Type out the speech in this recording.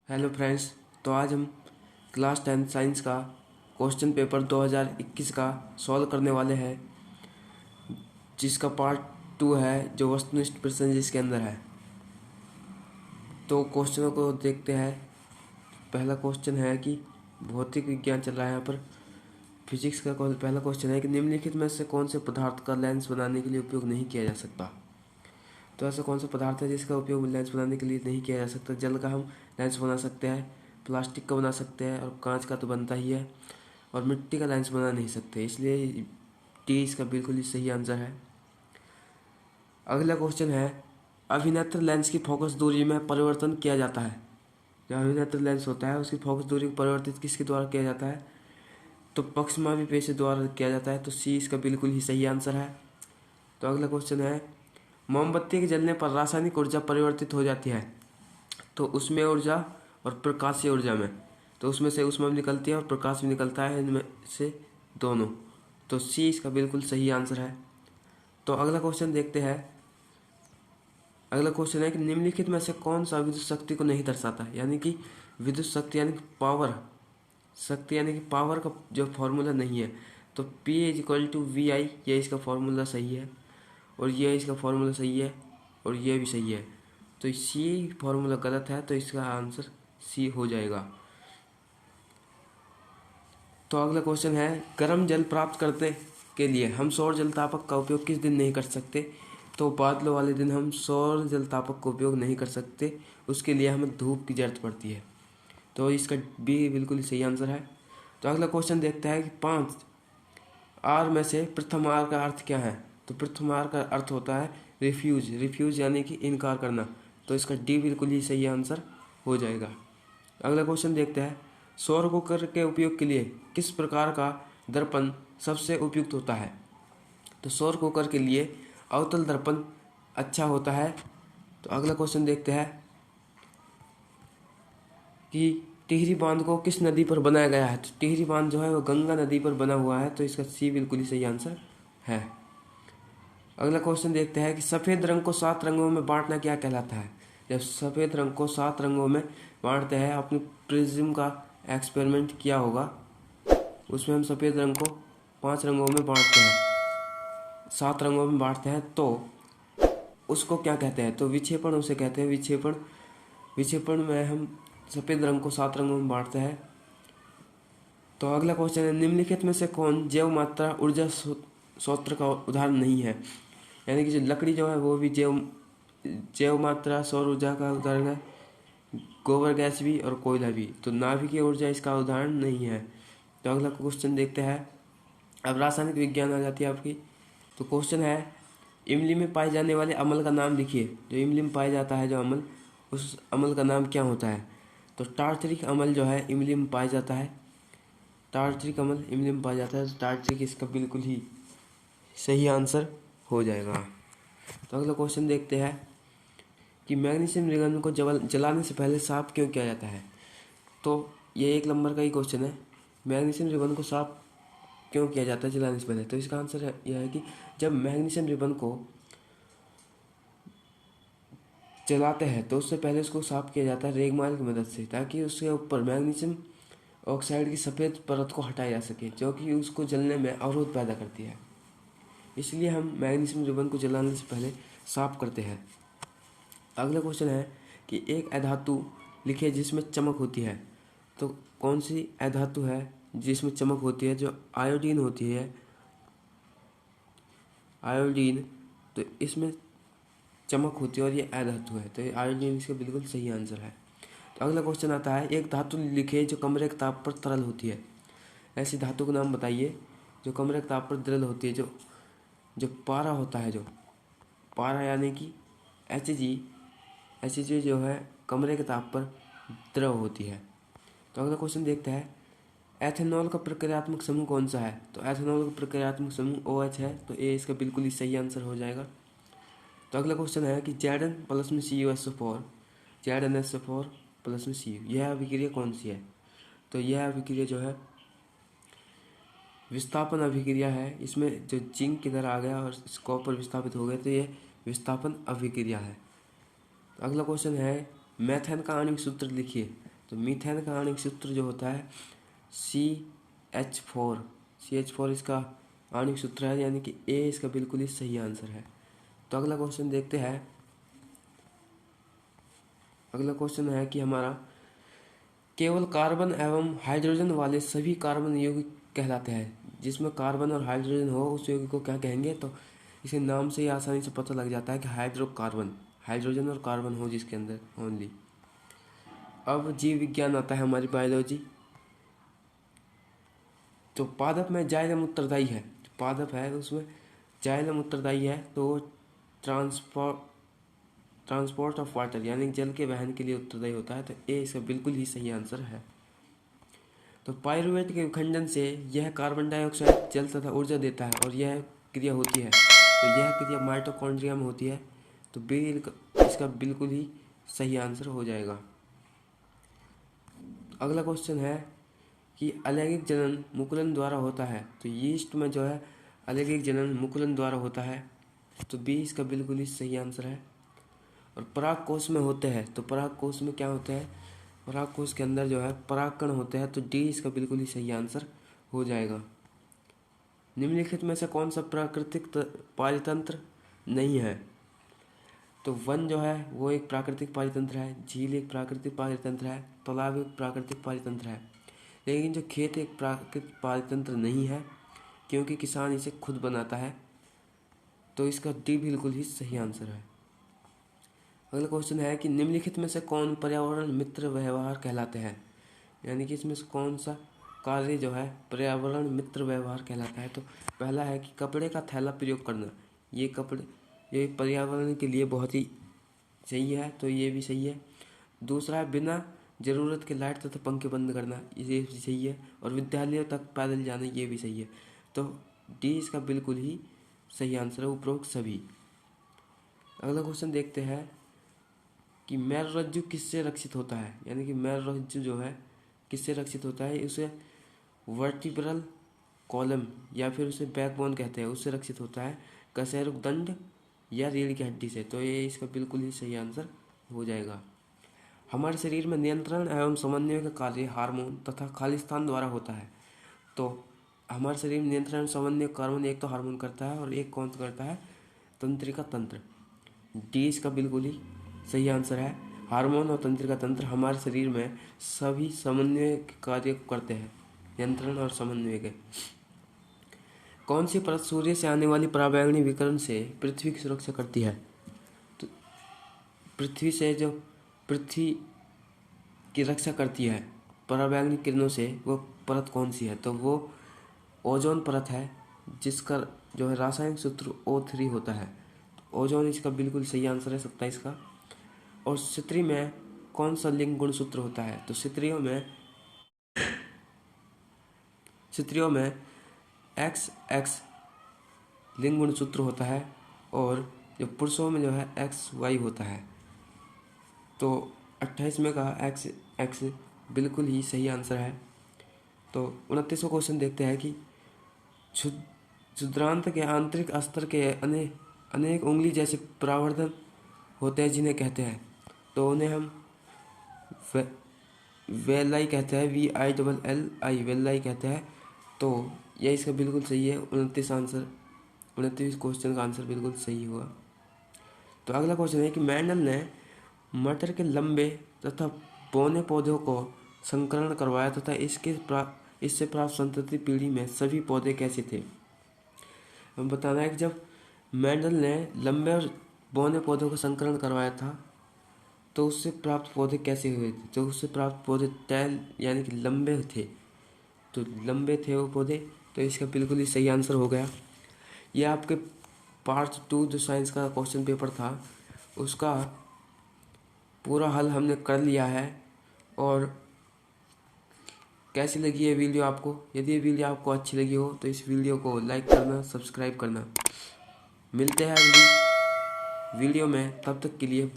Hello friends. तो आज हम क्लास 10 साइंस का क्वेश्चन पेपर 2021 का सॉल्व करने वाले हैं, जिसका पार्ट 2 है जो वस्तुनिष्ठ प्रश्न जिसके अंदर है। तो क्वेश्चनों को देखते हैं। पहला क्वेश्चन है कि भौतिक विज्ञान चल रहा है यहाँ पर। फिजिक्स का पहला क्वेश्चन है कि निम्नलिखित में से कौन से पदार्थ का लेंस बनाने के लिए उपयोग नहीं किया जा सकता। तो ऐसा कौन सा पदार्थ है जिसका उपयोग लेंस बनाने के लिए नहीं किया जा सकता। जल का हम लेंस बना सकते हैं, प्लास्टिक का बना सकते हैं और कांच का तो बनता ही है, और मिट्टी का लेंस बना नहीं सकते। इसलिए टी इसका बिल्कुल ही सही आंसर है। अगला क्वेश्चन है, अभिनेत्र लेंस की फोकस दूरी में परिवर्तन किया जाता है। जो अभिनेत्र लेंस होता है उसकी फोकस दूरी को परिवर्तित किसके द्वारा किया जाता है, तो पक्षमापी पेश द्वारा किया जाता है। तो सी इसका बिल्कुल ही सही आंसर है। तो अगला क्वेश्चन है, मोमबत्ती के जलने पर रासायनिक ऊर्जा परिवर्तित हो जाती है। तो उसमें ऊर्जा और प्रकाशीय ऊर्जा में, तो उसमें से ऊष्मा भी निकलती है और प्रकाश भी निकलता है, इनमें से दोनों। तो सी इसका बिल्कुल सही आंसर है। तो अगला क्वेश्चन देखते हैं। अगला क्वेश्चन है कि निम्नलिखित में से कौन सा विद्युत शक्ति को नहीं दर्शाता है। यानी कि विद्युत शक्ति यानी कि पावर, शक्ति यानी कि पावर का जो फॉर्मूला नहीं है। तो P = VI, ये इसका फॉर्मूला सही है, और ये इसका फॉर्मूला सही है, और ये भी सही है। तो सी फॉर्मूला गलत है, तो इसका आंसर सी हो जाएगा। तो अगला क्वेश्चन है, गर्म जल प्राप्त करने के लिए हम सौर जलतापक का उपयोग किस दिन नहीं कर सकते। तो बादलों वाले दिन हम सौर जलतापक का उपयोग नहीं कर सकते, उसके लिए हमें धूप की जरूरत पड़ती है। तो इसका बी बिल्कुल ही सही आंसर है। तो अगला क्वेश्चन देखते हैं कि 5 आर में से प्रथम आर का अर्थ क्या है। तो प्रथम आर का अर्थ होता है रिफ्यूज, रिफ्यूज यानी कि इनकार करना। तो इसका डी बिल्कुल ही सही आंसर हो जाएगा। अगला क्वेश्चन देखते हैं, सौर कुकर के उपयोग के लिए किस प्रकार का दर्पण सबसे उपयुक्त होता है। तो सौर कुकर के लिए अवतल दर्पण अच्छा होता है। तो अगला क्वेश्चन देखते हैं कि टिहरी बांध को किस नदी पर बनाया गया है। तो टिहरी बांध जो है वो गंगा नदी पर बना हुआ है। तो इसका सी बिल्कुल ही सही आंसर है। अगला क्वेश्चन देखते हैं कि सफ़ेद रंग को 7 रंगों में बांटना क्या कहलाता है। जब सफ़ेद रंग को 7 रंगों में बांटते हैं, अपनी प्रिज्म का एक्सपेरिमेंट किया होगा, उसमें हम सफ़ेद रंग को 5 रंगों में बांटते हैं, 7 रंगों में बांटते हैं, तो उसको क्या कहते हैं। तो विक्षेपण उसे कहते हैं। विक्षेपण, विक्षेपण में हम सफ़ेद रंग को 7 रंगों में बांटते हैं। तो अगला क्वेश्चन है, निम्नलिखित में से कौन जैव मात्रा ऊर्जा स्रोत का उदाहरण नहीं है। यानी कि जो लकड़ी जो है वो भी जैव मात्रा सौर ऊर्जा का उदाहरण है, गोबर गैस भी और कोयला भी। तो नाभिकीय ऊर्जा इसका उदाहरण नहीं है। तो अगला क्वेश्चन देखते हैं। अब रासायनिक विज्ञान आ जाती है आपकी। तो क्वेश्चन है, इमली में पाए जाने वाले अम्ल का नाम लिखिए। जो इमली में पाया जाता है जो अम्ल, उस अम्ल का नाम क्या होता है। तो टार्टरिक अम्ल जो है इमली में पाया जाता है। टार्टरिक अम्ल इमली में पाया जाता है। तो टार्टरिक इसका बिल्कुल ही सही आंसर हो जाएगा। तो अगला क्वेश्चन देखते हैं कि मैग्नीशियम रिंगन को जलाने से पहले साफ क्यों किया जाता है। तो ये 1 नंबर का ही क्वेश्चन है, मैग्नीशियम रिबन को साफ क्यों किया जाता है जलाने से पहले। तो इसका आंसर यह है कि जब मैग्नीशियम रिबन को जलाते हैं तो उससे पहले उसको साफ किया जाता है रेगमाल की मदद से, ताकि उसके ऊपर मैग्नीशियम ऑक्साइड की सफ़ेद परत को हटाया जा सके, जो कि उसको जलने में अवरोध पैदा करती है। इसलिए हम मैग्नीशियम रिबन को जलाने से पहले साफ करते हैं। अगला क्वेश्चन है कि एक अधातु लिखिए जिसमें चमक होती है। तो कौन सी अधातु है जिसमें चमक होती है। जो आयोडीन होती है, आयोडीन, तो इसमें चमक होती है और ये अधातु है। तो ये आयोडीन इसका बिल्कुल सही आंसर है। तो अगला क्वेश्चन आता है, एक धातु लिखिए जो कमरे के ताप पर तरल होती है। ऐसी धातु का नाम बताइए जो कमरे के ताप पर तरल होती है। जो जो पारा होता है, जो पारा यानी कि Hg जो है कमरे के ताप पर द्रव होती है। तो अगला क्वेश्चन देखते हैं, एथेनॉल का प्रक्रियात्मक समूह कौन सा है। तो एथेनॉल का प्रक्रियात्मक समूह OH है। तो ए इसका बिल्कुल ही सही आंसर हो जाएगा। तो अगला क्वेश्चन है कि Zn प्लस में CuSO4, ZnSO4 प्लस में Cu, यह अभिक्रिया कौन सी है। तो यह अभिक्रिया जो है विस्थापन अभिक्रिया है। इसमें जो जिंक किधर आ गया और कॉपर विस्थापित हो गए, तो यह विस्थापन अभिक्रिया है। तो अगला क्वेश्चन है, मेथेन का आणविक सूत्र लिखिए। तो मीथेन का आणविक सूत्र जो होता है CH4 इसका आणविक सूत्र है, यानी कि ए इसका बिल्कुल ही सही आंसर है। तो अगला क्वेश्चन देखते हैं। अगला क्वेश्चन है कि हमारा केवल कार्बन एवं हाइड्रोजन वाले सभी कार्बन यौगिक कहलाते हैं। जिसमें कार्बन और हाइड्रोजन हो उस यौगिक को क्या कहेंगे? तो इसे नाम से ही आसानी से पता लग जाता है कि हाइड्रोकार्बन, हाइड्रोजन और कार्बन हो जिसके अंदर ओनली। अब जीव विज्ञान आता है, हमारी बायोलॉजी। तो पादप में जाइलम उत्तरदायी है, पादप है उसमें जाइलम उत्तरदायी है, तो ट्रांसपोर्ट ऑफ वाटर यानी जल के वहन के लिए उत्तरदायी होता है। तो ए इसका बिल्कुल ही सही आंसर है। तो पायरुवेट के विखंडन से यह कार्बन डाइऑक्साइड जल तथा ऊर्जा देता है और यह क्रिया होती है। तो यह क्रिया माइटोकॉन्ड्रिया में होती है। तो बी इसका बिल्कुल ही सही आंसर हो जाएगा। अगला क्वेश्चन है कि अलैंगिक जनन मुकुलन द्वारा होता है। तो यीस्ट में जो है अलैंगिक जनन मुकुलन द्वारा होता है। तो बी इसका बिल्कुल ही सही आंसर है। और परागकोश में होते हैं। तो परागकोश में क्या होता है? परागकोश के अंदर जो है परागकण होते हैं। तो डी इसका बिल्कुल ही सही आंसर हो जाएगा। निम्नलिखित में से कौन सा प्राकृतिक पारितंत्र नहीं है? तो वन जो है वो एक प्राकृतिक पारितंत्र है, झील एक प्राकृतिक पारितंत्र है, तालाब एक प्राकृतिक पारितंत्र है। लेकिन जो खेत एक प्राकृतिक पारितंत्र नहीं है, क्योंकि किसान इसे खुद बनाता है। तो इसका डी बिल्कुल ही सही आंसर है। अगला क्वेश्चन है कि निम्नलिखित में से कौन पर्यावरण मित्र व्यवहार कहलाते हैं? यानी कि इसमें से कौन सा कार्य जो है पर्यावरण मित्र व्यवहार कहलाता है? तो पहला है कि कपड़े का थैला प्रयोग करना। ये पर्यावरण के लिए बहुत ही सही है, तो ये भी सही है। दूसरा है बिना जरूरत के लाइट तथा पंखे बंद करना, ये भी सही है। और विद्यालयों तक पैदल जाना, ये भी सही है। तो डी इसका बिल्कुल ही सही आंसर है, उपरोक्त सभी। अगला क्वेश्चन देखते हैं कि मेरुरज्जु किससे रक्षित होता है? यानी कि मेरुरज्जु जो है किससे रक्षित होता है? उसे वर्टिब्रल कॉलम या फिर उसे बैकबोन कहते हैं, उससे रक्षित होता है। कशेरुकदंड या रीढ़ की हड्डी से। तो ये इसका बिल्कुल ही सही आंसर हो जाएगा। हमारे शरीर में नियंत्रण एवं समन्वय का कार्य हार्मोन तथा खालिस्तान द्वारा होता है। तो हमारे शरीर में नियंत्रण समन्वय कार्बन एक तो हार्मोन करता है और एक कौन करता है? तंत्रिका तंत्र। डी इसका बिल्कुल ही सही आंसर है। हार्मोन और तंत्रिका तंत्र हमारे शरीर में सभी समन्वय के कार्य करते हैं, नियंत्रण और समन्वय के। कौन सी परत सूर्य से आने वाली पराबैंगनी विकिरण से पृथ्वी की सुरक्षा करती है? तो पृथ्वी से जो पृथ्वी की रक्षा करती है पराबैंगनी किरणों से, वो परत कौन सी है? तो वो ओजोन परत है, जिसका जो है रासायनिक सूत्र O3 होता है। ओजोन इसका बिल्कुल सही आंसर है, 27 का। और क्षत्रिय में कौन सा लिंग गुण सूत्र होता है? तो क्षत्रियों में XX लिंग गुण सूत्र होता है और जो पुरुषों में जो है XY होता है। तो 28 में का XX बिल्कुल ही सही आंसर है। तो 29वां क्वेश्चन देखते हैं कि क्षुद्रांत के आंतरिक स्तर के अनेक उंगली जैसे प्रावर्धन होते हैं जिन्हें कहते हैं। तो उन्हें हम वेलाई कहते हैं, VILLI वेलाई कहते हैं। तो यह इसका बिल्कुल सही है। 29 क्वेश्चन का आंसर बिल्कुल सही हुआ। तो अगला क्वेश्चन है कि मेंडल ने मटर के लंबे तथा बौने पौधों को संकरण करवाया तथा इससे प्राप्त संतति पीढ़ी में सभी पौधे कैसे थे? हम बताना है कि जब मेंडल ने लंबे और बौने पौधों का संकरण करवाया था तो उससे प्राप्त पौधे कैसे हुए थे? तो उससे प्राप्त पौधे टैल यानी कि लंबे थे। तो लंबे थे वो पौधे। तो इसका बिल्कुल ही सही आंसर हो गया। यह आपके पार्ट 2 जो साइंस का क्वेश्चन पेपर था उसका पूरा हल हमने कर लिया है। और कैसी लगी ये वीडियो आपको? यदि ये वीडियो आपको अच्छी लगी हो तो इस वीडियो को लाइक करना, सब्सक्राइब करना। मिलते हैं अगली वीडियो में, तब तक के लिए बाय।